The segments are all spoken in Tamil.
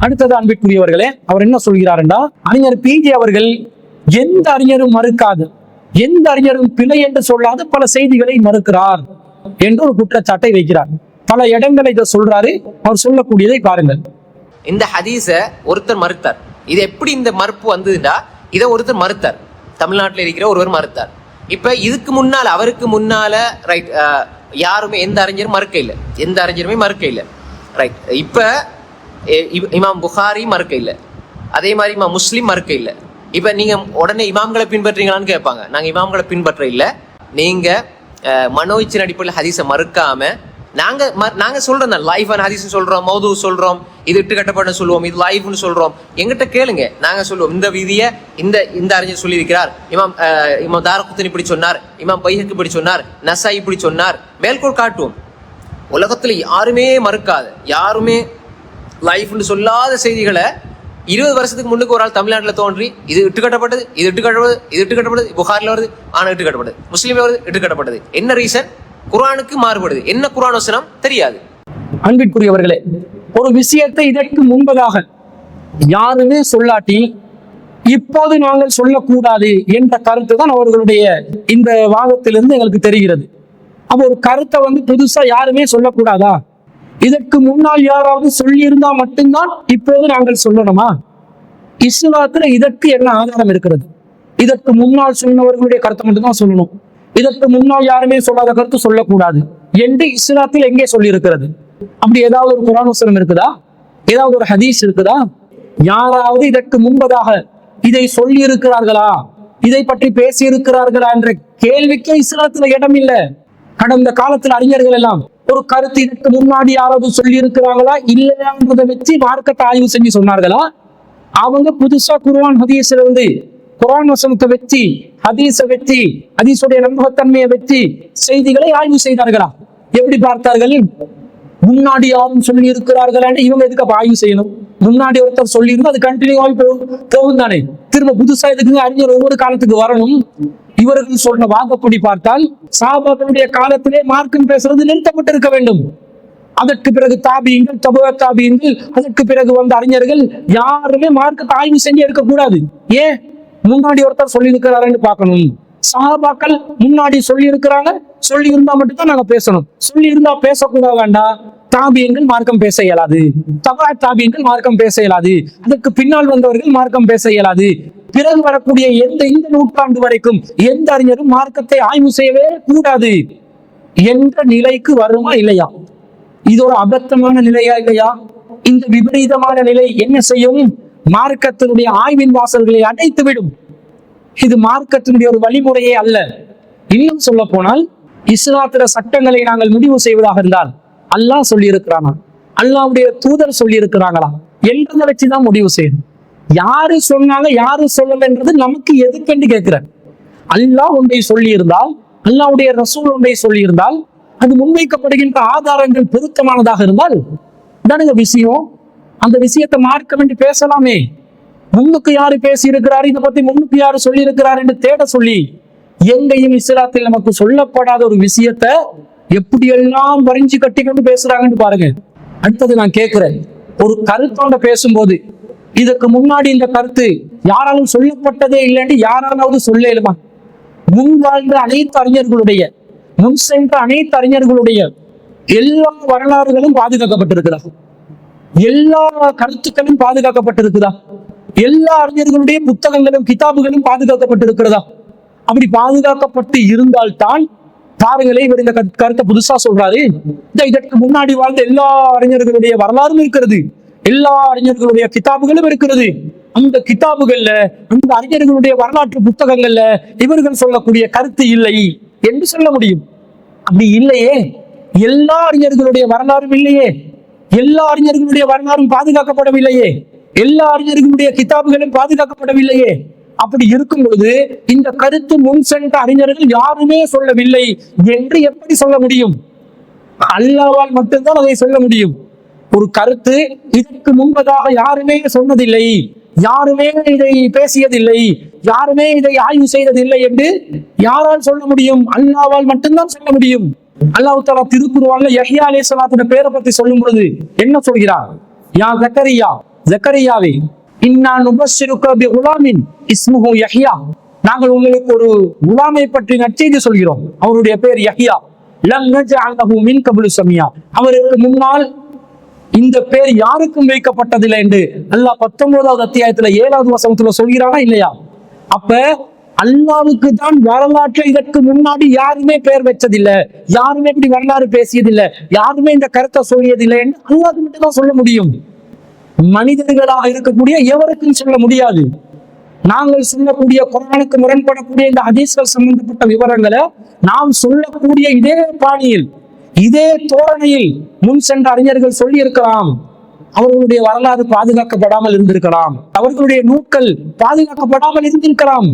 அடுத்தது அன்பிற்குரியவர்களே, அவர் என்ன சொல்கிறார் என்றால், அறிஞர் பிஜே அவர்கள் எந்த அறிஞரும் மறுக்காது, எந்த அறிஞரும் பிழை என்று சொல்லாத பல செய்திகளை மறுக்கிறார் என்று ஒரு குற்றச்சாட்டை வைக்கிறார். பல இடங்களை இதை சொல்றாரு. அவர் சொல்லக்கூடியதை பாருங்கள். இந்த ஹதீஸ ஒருத்தர் மறுத்தார். இது எப்படி இந்த மறுப்பு வந்ததுன்னா, இதை ஒருத்தர் மறுத்தார், தமிழ்நாட்டில் இருக்கிற ஒருவர் மறுத்தார். இப்ப இதுக்கு முன்னால, அவருக்கு முன்னால ரைட், யாருமே எந்த அறிஞரும் மறுக்க இல்லை, எந்த அறிஞருமே மறுக்க இல்லை. ரைட், இப்ப இமாம் புகாரி மறுக்க இல்லை, அதே மாதிரி இமாம் முஸ்லிம் மறுக்க இல்லை. இப்ப நீங்க உடனே இமாம்களை பின்பற்றீங்களான்னு கேட்பாங்க. நாங்க இமாம்களை பின்பற்ற இல்லை, நீங்க மனோயிச்சின் அடிப்படையில் ஹதீஸை மறுக்காம நாங்க சொல்றோம், லைஃப் அண்ட் ஹதீஸ் சொல்றோம், மௌது சொல்றோம், இது இட்டு கட்டப்பட சொல்லுவோம், இது லைஃப்னு சொல்றோம். எங்கிட்ட கேளுங்க, நாங்க சொல்லுவோம் இந்த விதியை இந்த அறிஞர் சொல்லி இருக்கிறார், இமாம் தாரகுத்னி இப்படி சொன்னார், இமாம் பைஹக்கி இப்படி சொன்னார், நசாய் இப்படி சொன்னார், மேல்கோள் காட்டுவோம். உலகத்துல யாருமே மறுக்காத, யாருமே லைஃப்னு சொல்லாத செய்திகளை 20 வருஷத்துக்கு முன்னுக்கு ஒரு ஆள் தமிழ்நாட்டில் தோன்றி இது இட்டு கட்டப்பட்டது, இது இட்டு கட்டப்பட்டது, இது இட்டு கட்டப்பட்டது, புகாரில் வருது, ஆனா இட்டு கட்டப்பட்டது, முஸ்லீம்ல வருது, இட்டு கட்டப்பட்டது. என்ன ரீசன்? குர்ஆனுக்கு மாறுபடுது. என்ன குர்ஆன் வசனம் தெரியாது. அன்பிற்குரியவர்களே, ஒரு விஷயத்தை இதற்கு முன்பதாக யாருமே சொல்லாட்டி இப்போது நாங்கள் சொல்லக்கூடாது என்ற கருத்து தான் அவர்களுடைய இந்த வாதத்திலிருந்து எங்களுக்கு தெரிகிறது. அப்ப ஒரு கருத்தை புதுசா யாருமே சொல்லக்கூடாதா? இதற்கு முன்னால் யாராவது சொல்லி இருந்தா மட்டும்தான் இப்போது நாங்கள் சொல்லணுமா? இஸ்லாத்துல இதற்கு என்ன ஆதாரம் இருக்கிறது? இதற்கு முன்னால் சொன்னவர்களுடைய கருத்தை மட்டும்தான் சொல்லணும், இதற்கு முன்னால் யாருமே சொல்லாத கருத்து சொல்லக்கூடாது என்று இஸ்லாத்தில் எங்கே சொல்லி இருக்கிறது? அப்படி ஏதாவது ஒரு குர்ஆன் வசனம் இருக்குதா? ஏதாவது ஒரு ஹதீஸ் இருக்குதா? யாராவது இதற்கு முன்பதாக இதை சொல்லி இருக்கிறார்களா, இதை பற்றி பேசி இருக்கிறார்களா என்ற கேள்விக்கே இஸ்லாத்துல இடம் இல்லை. கடந்த காலத்தில் அறிஞர்கள் எல்லாம் ஒரு கருத்து இதற்கு முன்னாடி யாராவது சொல்லி இருக்கிறாங்களா இல்லையான்றதை வச்சு மார்க்கத்தை ஆய்வு செஞ்சு சொன்னார்களா? அவங்க புதுசா குர்ஆன் ஹதீஸ்ல இருந்து குர்ஆன் வசனத்தை வச்சு, ஹதீஸை வச்சு, ஹதீஸுடைய நம்பகத்தன்மையை வச்சு செய்திகளை ஆய்வு செய்தார்களா? எப்படி பார்த்தார்கள்? முன்னாடி யாரும் சொல்லி இருக்கிறார்கள், இவங்க எதுக்கு ஆய்வு செய்யணும்? முன்னாடி ஒருத்தர் சொல்லி இருந்தா அது கண்டினியூ போகும் தானே. திரும்ப புதுசா எதுக்கு அறிஞர் ஒவ்வொரு காலத்துக்கு வரணும்? இவர்கள் சொன்ன வாக்கப்படி பார்த்தால் சஹாபாக்களுடைய காலத்திலே மார்க்கம் பேசுறது நிறுத்தப்பட்டிருக்க வேண்டும். அதற்கு பிறகு தாபியங்கள், தபுஅ தாபியங்கள், அதற்கு பிறகு வந்த அறிஞர்கள் யாருமே மார்க்கத்தை ஆய்வு செஞ்சு இருக்கக்கூடாது. ஏன்? முன்னாடி ஒருத்தர் சொல்லி இருக்கிறாருன்னு பார்க்கணும். சஹாபாக்கள் முன்னாடி சொல்லி இருக்கிறாங்க, சொல்லி இருந்தா மட்டும்தான் நாங்க பேசணும், சொல்லி இருந்தா பேசக்கூடாது வேண்டாம். தாபியங்கள் மார்க்கம் பேச இயலாது, தபுஅ தாபியங்கள் மார்க்கம் பேச இயலாது, அதற்கு பின்னால் வந்தவர்கள் மார்க்கம் பேச இயலாது. பிறகு வரக்கூடிய இந்த நூற்றாண்டு வரைக்கும் எந்த அறிஞரும் மார்க்கத்தை ஆய்வு செய்யவே கூடாது என்ற நிலைக்கு வருமா இல்லையா? இது ஒரு அபத்தமான நிலையா இல்லையா? இந்த விபரீதமான நிலை என்ன செய்யும்? மார்க்கத்தினுடைய ஆய்வின் வாசல்களை அடைத்துவிடும். இது மார்க்கத்தினுடைய ஒரு வழிமுறையே அல்ல. இன்னும் சொல்ல போனால், இஸ்லாத்திர சட்டங்களை நாங்கள் முடிவு செய்வதாக இருந்தால் அல்லாஹ் சொல்லி இருக்கிறானா, அல்லாஹ்வுடைய தூதர் சொல்லி இருக்கிறாங்களா என்றதை வச்சுதான் முடிவு செய்யணும். யாரு சொன்னாங்க யாரு சொல்லலன்றது நமக்கு எதுக்கென்று கேட்கிறேன். அல்லாஹ் ஒன்றை சொல்லி இருந்தால், அல்லாஹ்வுடைய ரசூல் ஒன்றை சொல்லி இருந்தால், அது முன்வைக்கப்படுகின்ற ஆதாரங்கள் பொருத்தமானதாக இருந்தால் தானுங்க விஷயம். அந்த விஷயத்தை மார்க்க வேண்டி பேசலாமே. முன்னுக்கு யாரு பேசி இருக்கிறாரு, இதை பத்தி முன்னுக்கு யாரு சொல்லி இருக்கிறார் என்று தேட சொல்லி, எங்கேயும் இஸ்லாத்தில் நமக்கு சொல்லப்படாத ஒரு விஷயத்த எப்படியெல்லாம் வரைஞ்சு கட்டி கொண்டு பேசுறாங்கன்னு பாருங்க. அடுத்தது நான் கேட்கிறேன், ஒரு கருத்தோட பேசும்போது இதுக்கு முன்னாடி இந்த கருத்து யாராலும் சொல்லப்பட்டதே இல்லைன்னு யாராலாவது சொல்ல இயலுமா? முன் வாழ்ந்த அனைத்து அறிஞர்களுடைய, முன் சென்ற அனைத்து அறிஞர்களுடைய எல்லா வரலாறுகளும் பாதுகாக்கப்பட்டிருக்குதா? எல்லா கருத்துக்களும் பாதுகாக்கப்பட்டிருக்குதா? எல்லா அறிஞர்களுடைய புத்தகங்களும் கிதாபுகளும் பாதுகாக்கப்பட்டிருக்கிறதா? அப்படி பாதுகாக்கப்பட்டு இருந்தால்தான் பாருங்களே, இவர் இந்த கருத்தை புதுசா சொல்றாரு. இதற்கு முன்னாடி வாழ்ந்த எல்லா அறிஞர்களுடைய வரலாறும் இருக்கிறது, எல்லா அறிஞர்களுடைய கிதாபுகளும் இருக்கிறது. அந்த கிதாபுகள்ல, அந்த அறிஞர்களுடைய வரலாற்று புத்தகங்கள்ல இவர்கள் சொல்லக்கூடிய கருத்து இல்லை என்று சொல்ல முடியும். அப்படி இல்லையே. எல்லா அறிஞர்களுடைய வரலாறும் இல்லையே, எல்லா அறிஞர்களுடைய வரலாறும் பாதுகாக்கப்படவில்லையே, எல்லா அறிஞர்களுடைய கிதாபுகளும் பாதுகாக்கப்படவில்லையே. அப்படி இருக்கும் பொழுது இந்த கருத்து முன் சென்ற அறிஞர்கள் யாருமே சொல்லவில்லை என்று எப்படி சொல்ல முடியும்? அல்லாஹ்வால் மட்டும்தான் அதை சொல்ல முடியும். ஒரு கருத்து இதற்கு முன்பதாக யாருமே சொன்னதில்லை, யாருமே இதை பேசியதில்லை, யாருமே இதை ஆய்வு செய்ததில்லை என்று யாரால் சொல்ல முடியும்? அல்லாஹ்வால் மட்டும்தான் சொல்ல முடியும். அல்லாஹ் தஆலா திருக்குர்ஆன்ல யஹ்யா அலைஹிஸ்ஸலாத்துடைய பேரை பத்தி சொல்லும் பொழுது என்ன சொல்கிறார்? யா ஜக்கரியா ஜக்கரியாவே, இன்னா நுபஷ்ஷிருக பிகுலாமின் இஸ்முஹு யஹ்யா, நாங்கள் உங்களுக்கு ஒரு குலாமை பற்றி நற்செய்தி சொல்கிறோம், அவருடைய பேர் யஹ்யா. லம் நஜஅல் லஹு மின் கப்லு சமியா, அவருக்கு முன்னால் இந்த பேர் யாருக்கும் வைக்கப்பட்டதில்லை என்று அல்லாஹ் 19வது அத்தியாயத்துல 7வது வசனத்துல சொல்கிறானா இல்லையா? அப்ப அல்லாஹ்வுக்கு தான் வரலாற்று இதற்கு முன்னாடி யாருமே பேர் வச்சதில்லை, யாருமே இப்படி வரலாறு பேசியதில்லை, யாருமே இந்த கருத்தை சொல்லியதில்லை என்று அல்லாஹ்வுக்கு மட்டும் தான் சொல்ல முடியும். மனிதர்களாக இருக்கக்கூடிய எவருக்கும் சொல்ல முடியாது. நாங்கள் சொல்லக்கூடிய குர்ஆனுக்கு முரண்படக்கூடிய இந்த ஹதீஸ்கள் சம்பந்தப்பட்ட விவரங்களை நாம் சொல்லக்கூடிய இதே பாணியில், இதே தோரணையில் முன் சென்ற அறிஞர்கள் சொல்லி இருக்கலாம். அவர்களுடைய வரலாறு பாதுகாக்கப்படாமல் இருந்திருக்கலாம், அவர்களுடைய நூட்கள் பாதுகாக்கப்படாமல் இருந்திருக்கலாம்.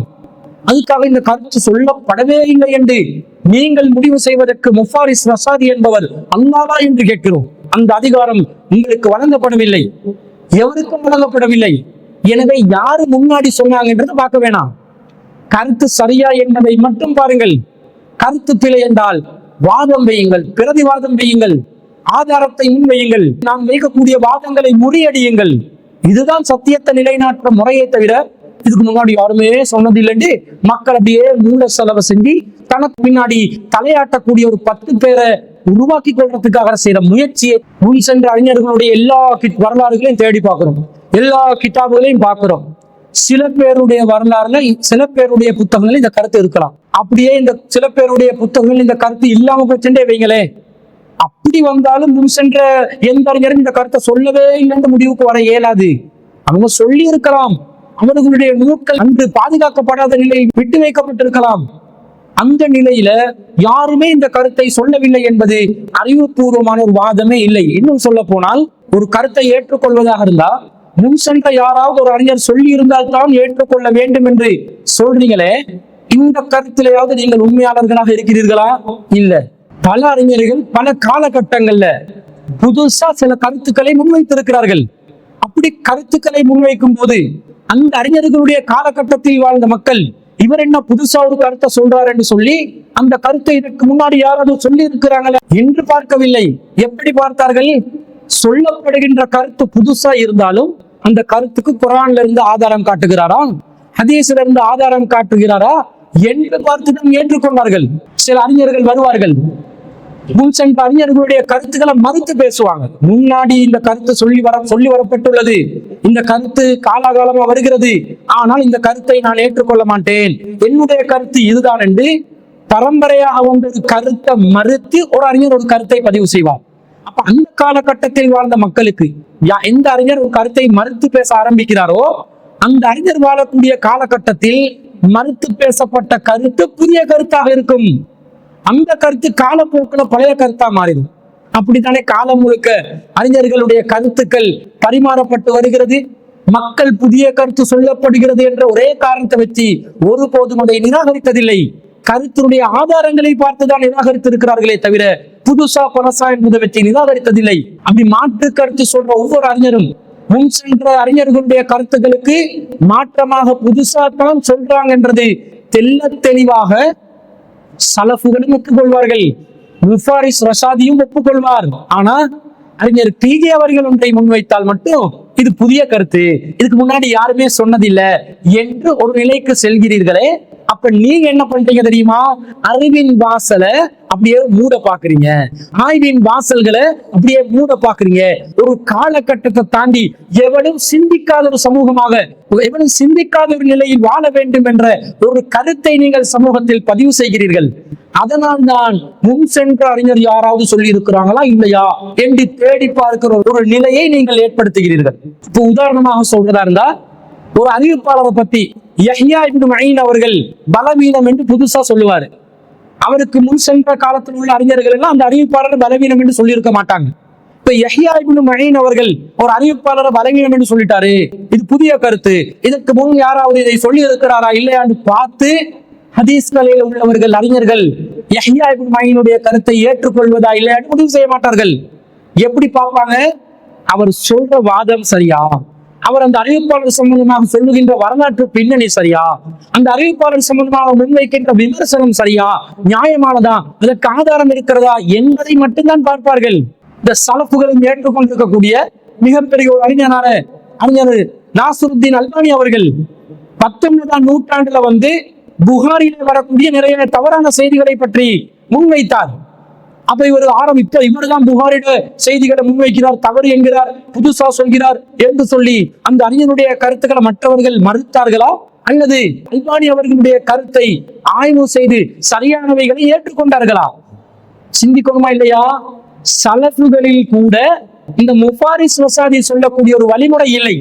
அதுக்காக இந்த கருத்து சொல்லப்படவே இல்லை என்று நீங்கள் முடிவு செய்வதற்கு முஃபாரிஸ் ரசாதி என்பவர் அல்லாஹ்வா என்று கேட்கிறோம். அந்த அதிகாரம் உங்களுக்கு வழங்கப்படவில்லை, எவருக்கும் வழங்கப்படவில்லை. எனவே யாரு முன்னாடி சொன்னாங்கன்றதை பார்க்க வேணாம், கருத்து சரியா என்பதை மட்டும் பாருங்கள். கருத்து பிழை என்றால் வாதம் வையுங்கள், பிரதிவாதம் வையுங்கள், ஆதாரத்தை முன்வையுங்கள், நாம் வைக்கக்கூடிய வாதங்களை முறியடியுங்கள். இதுதான் சத்தியத்தை நிலைநாட்டுற முறையை தவிர இதுக்கு முன்னாடி யாருமே சொன்னதில்லைன்னு மக்கள் அப்படியே மூல செலவு செஞ்சு தனக்கு பின்னாடி தலையாட்டக்கூடிய ஒரு 10 பேரை உருவாக்கி கொள்றதுக்காக செய்யற முயற்சியை முன் சென்ற அறிஞர்களுடைய எல்லா வரலாறுகளையும் தேடி பார்க்கிறோம், எல்லா கிதாபுகளையும் பார்க்கிறோம். சில பேருடைய வரலாறுல, சில பேருடைய புத்தகங்கள் இந்த கருத்து இருக்கலாம். அப்படியே இந்த சில பேருடைய புத்தகங்கள் இந்த கருத்து இல்லாம போச்சுட்டே வைங்களே, அப்படி வந்தாலும் முன் சென்ற எந்த அறிஞரும் இந்த கருத்தை சொல்லவே இல்லைன்ற முடிவுக்கு வர இயலாது. அவங்க சொல்லி இருக்கலாம், அவர்களுடைய நூட்கள் அன்று பாதுகாக்கப்படாத நிலையில் விட்டு வைக்கப்பட்டிருக்கலாம். அந்த நிலையில யாருமே இந்த கருத்தை சொல்லவில்லை என்பது அறிவுபூர்வமான ஒரு வாதமே இல்லை. இன்னும் சொல்ல போனால், ஒரு கருத்தை ஏற்றுக்கொள்வதாக இருந்தா முன் சென்ற யாராவது ஒரு அறிஞர் சொல்லி இருந்தால் தான் ஏற்றுக்கொள்ள வேண்டும் என்று சொல்றீங்களே, இந்த கருத்திலேயாவது நீங்கள் உண்மையாளர்களாக இருக்கிறீர்களா? இல்ல. பல அறிஞர்கள் பல காலகட்டங்கள்ல புதுசா சில கருத்துக்களை முன்வைத்திருக்கிறார்கள். அப்படி கருத்துக்களை முன்வைக்கும் போது அந்த அறிஞர்களுடைய காலகட்டத்தில் வாழ்ந்த மக்கள் இவர் என்ன புதுசா ஒரு கருத்தை சொல்றாரு என்று சொல்லி அந்த கருத்தை இதற்கு முன்னாடி யாராவது சொல்லி இருக்கிறாங்களா என்று பார்க்கவில்லை. எப்படி பார்த்தார்கள்? சொல்லப்படுகின்ற கருத்து புதுசா இருந்தாலும் அந்த கருத்துக்கு குர்ஆன்ல இருந்து ஆதாரம் காட்டுகிறாரா, ஹதீஸ்ல இருந்து ஆதாரம் காட்டுகிறாரா என்று பார்த்துதான் ஏற்றுக்கொண்டார்கள். சில அறிஞர்கள் வருவார்கள், முன் சென்ற அறிஞர்களுடைய கருத்துக்களை மறுத்து பேசுவாங்க. முன்னாடி இந்த கருத்து சொல்லி வரப்பட்டுள்ளது, இந்த கருத்து காலாகாலமா வருகிறது, ஆனால் இந்த கருத்தை நான் ஏற்றுக்கொள்ள மாட்டேன், என்னுடைய கருத்து இதுதான் என்று பரம்பரையாக ஒரு கருத்தை மறுத்து ஒரு அறிஞர் ஒரு கருத்தை பதிவு செய்வார். அப்ப அந்த காலகட்டத்தில் வாழ்ந்த மக்களுக்கு எந்த அறிஞர் ஒரு கருத்தை மறுத்து பேச ஆரம்பிக்கிறாரோ அந்த அறிஞர் வாழக்கூடிய காலகட்டத்தில் மறுத்து பேசப்பட்ட கருத்து புதிய கருத்தாக இருக்கும். அந்த கருத்து காலப்போக்குல பழைய கருத்தா மாறிடும். அப்படித்தானே காலம் முழுக்க அறிஞர்களுடைய கருத்துக்கள் பரிமாறப்பட்டு வருகிறது. மக்கள் புதிய கருத்து சொல்லப்படுகிறது என்ற ஒரே காரணத்தை வச்சு ஒருபோதும் அதை நிராகரித்ததில்லை. கருத்தினுடைய ஆதாரங்களை பார்த்துதான் நிராகரித்திருக்கிறார்களே தவிர புதுசா பழசா என்பதை வச்சு நிராகரித்ததில்லை. அப்படி மாற்று கருத்து சொல்ற ஒவ்வொரு அறிஞரும் முன் சென்ற அறிஞர்களுடைய கருத்துக்களுக்கு மாற்றமாக புதுசா தான் சொல்றாங்க என்றது தெல்ல தெளிவாக சலஃபுகளும் ஒப்புக்கொள்வார்கள், முஃபாரிஸ் ரஷாதியும் ஒப்புக்கொள்வார். ஆனா அறிஞர் பிஜே அவர்கள் ஒன்றை முன்வைத்தால் மட்டும் இது புதிய கருத்து, இதுக்கு முன்னாடி யாருமே சொன்னதில்லை என்று ஒரு நிலைக்கு செல்கிறீர்களே, அப்ப நீங்க என்ன பண்றீங்க தெரியுமா? அறிவின் வாசலை அப்படியே மூட பாக்குறீங்க, ஆய்வின் வாசல்களை அப்படியே மூட பாக்குறீங்க. ஒரு காலகட்டத்தை தாண்டி எவனும் சிந்திக்காத ஒரு சமூகமாக, எவனும் சிந்திக்காத ஒரு நிலையில் வாழ வேண்டும் என்ற ஒரு கருத்தை நீங்கள் சமூகத்தில் பதிவு செய்கிறீர்கள். அதனால் தான் முன் சென்ற அறிஞர் யாராவது சொல்லி இருக்கிறாங்களா இல்லையா என்று தேடி பார்க்கிற ஒரு நிலையை நீங்கள் ஏற்படுத்துகிறீர்கள். இப்ப உதாரணமாக சொல்றதா இருந்தா, ஒரு அறிவிப்பாளரை பத்தி யஹ்யா இப்னு மஈன் அவர்கள் பலவீனம் என்று புதுசா சொல்லுவாரு. அவருக்கு முன் சென்ற காலத்தில் உள்ள அறிஞர்கள் எல்லாம் அந்த அறிவிப்பாளர் பலவீனம் என்று சொல்லியிருக்க மாட்டாங்க. இப்ப யஹ்யா இப்னு மஈன் அவர்கள் ஒரு அறிவிப்பாளரை பலவீனம் என்று சொல்லிட்டாரு, இது புதிய கருத்து, இதற்கு முன் யாராவது இதை சொல்லி இருக்கிறாரா இல்லையான்னு பார்த்து ஹதீஸ்களில் உள்ளவர்கள் அறிஞர்கள் யஹ்யா இப்னு மஈனுடைய கருத்தை ஏற்றுக்கொள்வதா இல்லையான்னு முடிவு செய்ய மாட்டார்கள். எப்படி பார்ப்பாங்க? அவர் சொல்ற வாதம் சரியா, அவர் அந்த அறிவிப்பாளர் சம்பந்தமாக சொல்லுகின்ற வரலாற்று பின்னணி சரியா, அந்த அறிவிப்பாளர் சம்பந்தமாக முன்வைக்கின்ற விமர்சனம் சரியா, நியாயமானதா, அதற்கு ஆதாரம் இருக்கிறதா என்பதை மட்டும்தான் பார்ப்பார்கள். இந்த சலஃபுகளும் ஏற்றுக்கொண்டிருக்கக்கூடிய மிகப்பெரிய ஒரு அறிஞரான அறிஞர் நாசருத்தீன் அல்பானி அவர்கள் 19ஆம் நூற்றாண்டுல புகாரில வரக்கூடிய நிறைய தவறான செய்திகளை பற்றி முன்வைத்தார். அப்ப இவர் இவர்தான் புகாரிட செய்திகளை முன்வைக்கிறார், தவறு என்கிறார், புதுசா சொல்கிறார் என்று சொல்லி அந்த அறிஞருடைய கருத்துக்களை மற்றவர்கள் மறுத்தார்களா, அல்லது அல்பானி அவர்களுடைய கருத்தை ஆய்வு செய்து சரியானவைகளை ஏற்றுக்கொண்டார்களா? சிந்திக்கணுமா இல்லையா? சலஃபுகளில் கூட இந்த முஃபாரிஸ் வசாதி சொல்லக்கூடிய ஒரு வழிமுறை இல்லை.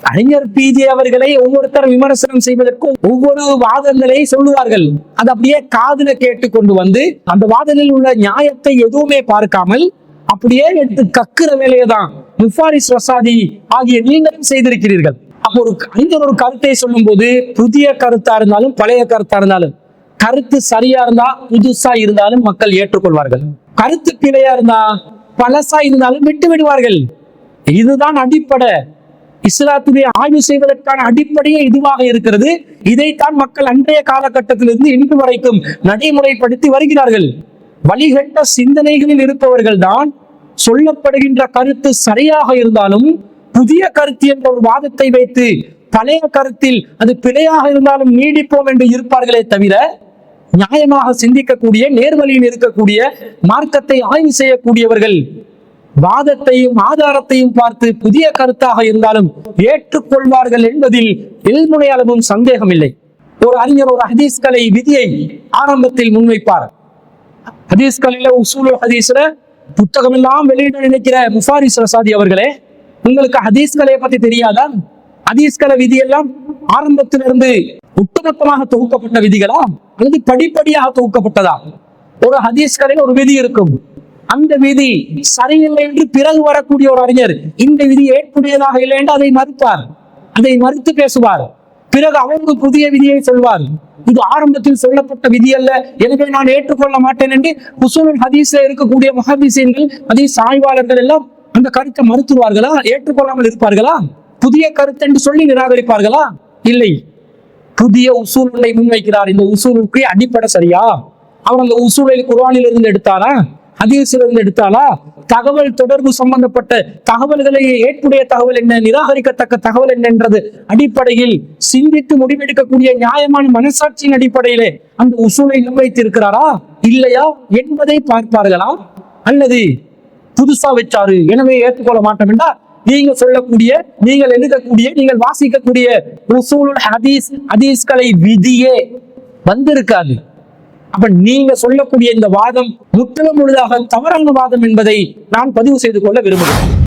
அறிஞர் பிஜே அவர்களை ஒவ்வொருத்தர் விமர்சனம் செய்வதற்கு ஒவ்வொரு வாதங்களை சொல்லுவார்கள். அது அப்படியே காதுல கேட்டு கொண்டு அந்த வாதத்தில் உள்ள நியாயத்தை எதுவுமே பார்க்காமல் அப்படியே எடுத்து கக்குற வேலையை தான் முஃபாரிஸ் வசாதி ஆகிய நீங்களும் செய்திருக்கிறீர்கள். அப்போ ஒரு அறிஞர் ஒரு கருத்தை சொல்லும் போது புதிய கருத்தா இருந்தாலும் பழைய கருத்தா இருந்தாலும் கருத்து சரியா இருந்தா புதுசா இருந்தாலும் மக்கள் ஏற்றுக்கொள்வார்கள். கருத்து பிழையா இருந்தா பழசா இருந்தாலும் விட்டு விடுவார்கள். இதுதான் அடிப்படை. இஸ்லாத்துடைய ஆய்வு செய்வதற்கான அடிப்படையே இதுவாக இருக்கிறது. இதைத்தான் மக்கள் அன்றைய காலகட்டத்திலிருந்து இன்று வரைக்கும் நடைமுறைப்படுத்தி வருகிறார்கள். வழிகட்ட சிந்தனைகளில் இருப்பவர்கள் தான் சொல்லப்படுகின்ற கருத்து சரியாக இருந்தாலும் புதிய கருத்து என்ற ஒரு வாதத்தை வைத்து பழைய கருத்தில் அது பிழையாக இருந்தாலும் நீடிப்போம் என்று இருப்பார்களே தவிர, நியாயமாக சிந்திக்கக்கூடிய நேர்வழியில் இருக்கக்கூடிய மார்க்கத்தை ஆய்வு செய்யக்கூடியவர்கள் வாதத்தையும் ஆதாரத்தையும் பார்த்து புதிய கருத்தாக இருந்தாலும் ஏற்றுக்கொள்வார்கள் என்பதில் இல்முனை அளவும் சந்தேகம் இல்லை. ஒரு அறிஞர் ஒரு ஹதீஸ் கலை விதியை ஆரம்பத்தில் முன்வைப்பார். ஹதீஸ் கலையில உசூலுல் ஹதீஸ்ல புத்தகம் எல்லாம் வெளியிட நினைக்கிற முஃபாரிஸ் வசாதி அவர்களே, உங்களுக்கு ஹதீஸ் கலையை பத்தி தெரியாதா? ஹதீஸ் கலை விதி எல்லாம் ஆரம்பத்திலிருந்து ஒட்டுமொத்தமாக தொகுக்கப்பட்ட விதிகளா அல்லது படிப்படியாக தொகுக்கப்பட்டதா? ஒரு ஹதீஸ் கலையில ஒரு விதி இருக்கும். அந்த விதி சரியில்லை என்று பிறகு வரக்கூடிய ஒரு அறிஞர் இந்த விதி ஏற்புடையதாக இல்லை என்று அதை மறுப்பார், அதை மறுத்து பேசுவார். பிறகு அவர் ஒரு புதிய விதியை சொல்வார். இது ஆரம்பத்தில் சொல்லப்பட்ட விதி அல்ல, எனவே நான் ஏற்றுக்கொள்ள மாட்டேன் என்று உசூலுல் ஹதீஸ்ல இருக்கக்கூடிய முஹத்திஸீன்கள் ஹதீஸ் ஆய்வாளர்கள் எல்லாம் அந்த கருத்தை மறுத்துவார்களா? ஏற்றுக்கொள்ளாமல் இருப்பார்களா? புதிய கருத்து என்று சொல்லி நிராகரிப்பார்களா? இல்லை. புதிய உசூலை முன்வைக்கிறார். இந்த உசூலுக்கு அடிப்படை சரியா? அவர் அந்த உசூலை குர்ஆனில் இருந்து எடுத்தாரா, ஹதீஸில் இருந்து எடுத்தாலா? தகவல் தொடர்பு சம்பந்தப்பட்ட தகவல்களை ஏற்புடைய தகவல் என்ன, நிராகரிக்கத்தக்க தகவல் என்ன என்றது அடிப்படையில் சிந்தித்து முடிவெடுக்கக்கூடிய நியாயமான மனசாட்சியின் அடிப்படையிலே அந்த உசூலை முன்வைத்திருக்கிறாரா இல்லையா என்பதை பார்ப்பார்களா? அல்லது புதுசா வச்சாரு எனவே ஏற்றுக்கொள்ள மாட்டோம் என்றா நீங்க சொல்லக்கூடிய, நீங்கள் எழுதக்கூடிய, நீங்கள் வாசிக்கக்கூடிய உசூலுல் ஹதீஸ்களை விதியே வந்திருக்காது. அப்ப நீங்க சொல்லக்கூடிய இந்த வாதம் முற்றிலும் முழுதாக தவறான வாதம் என்பதை நான் பதிவு செய்து கொள்ள விரும்புகிறேன்.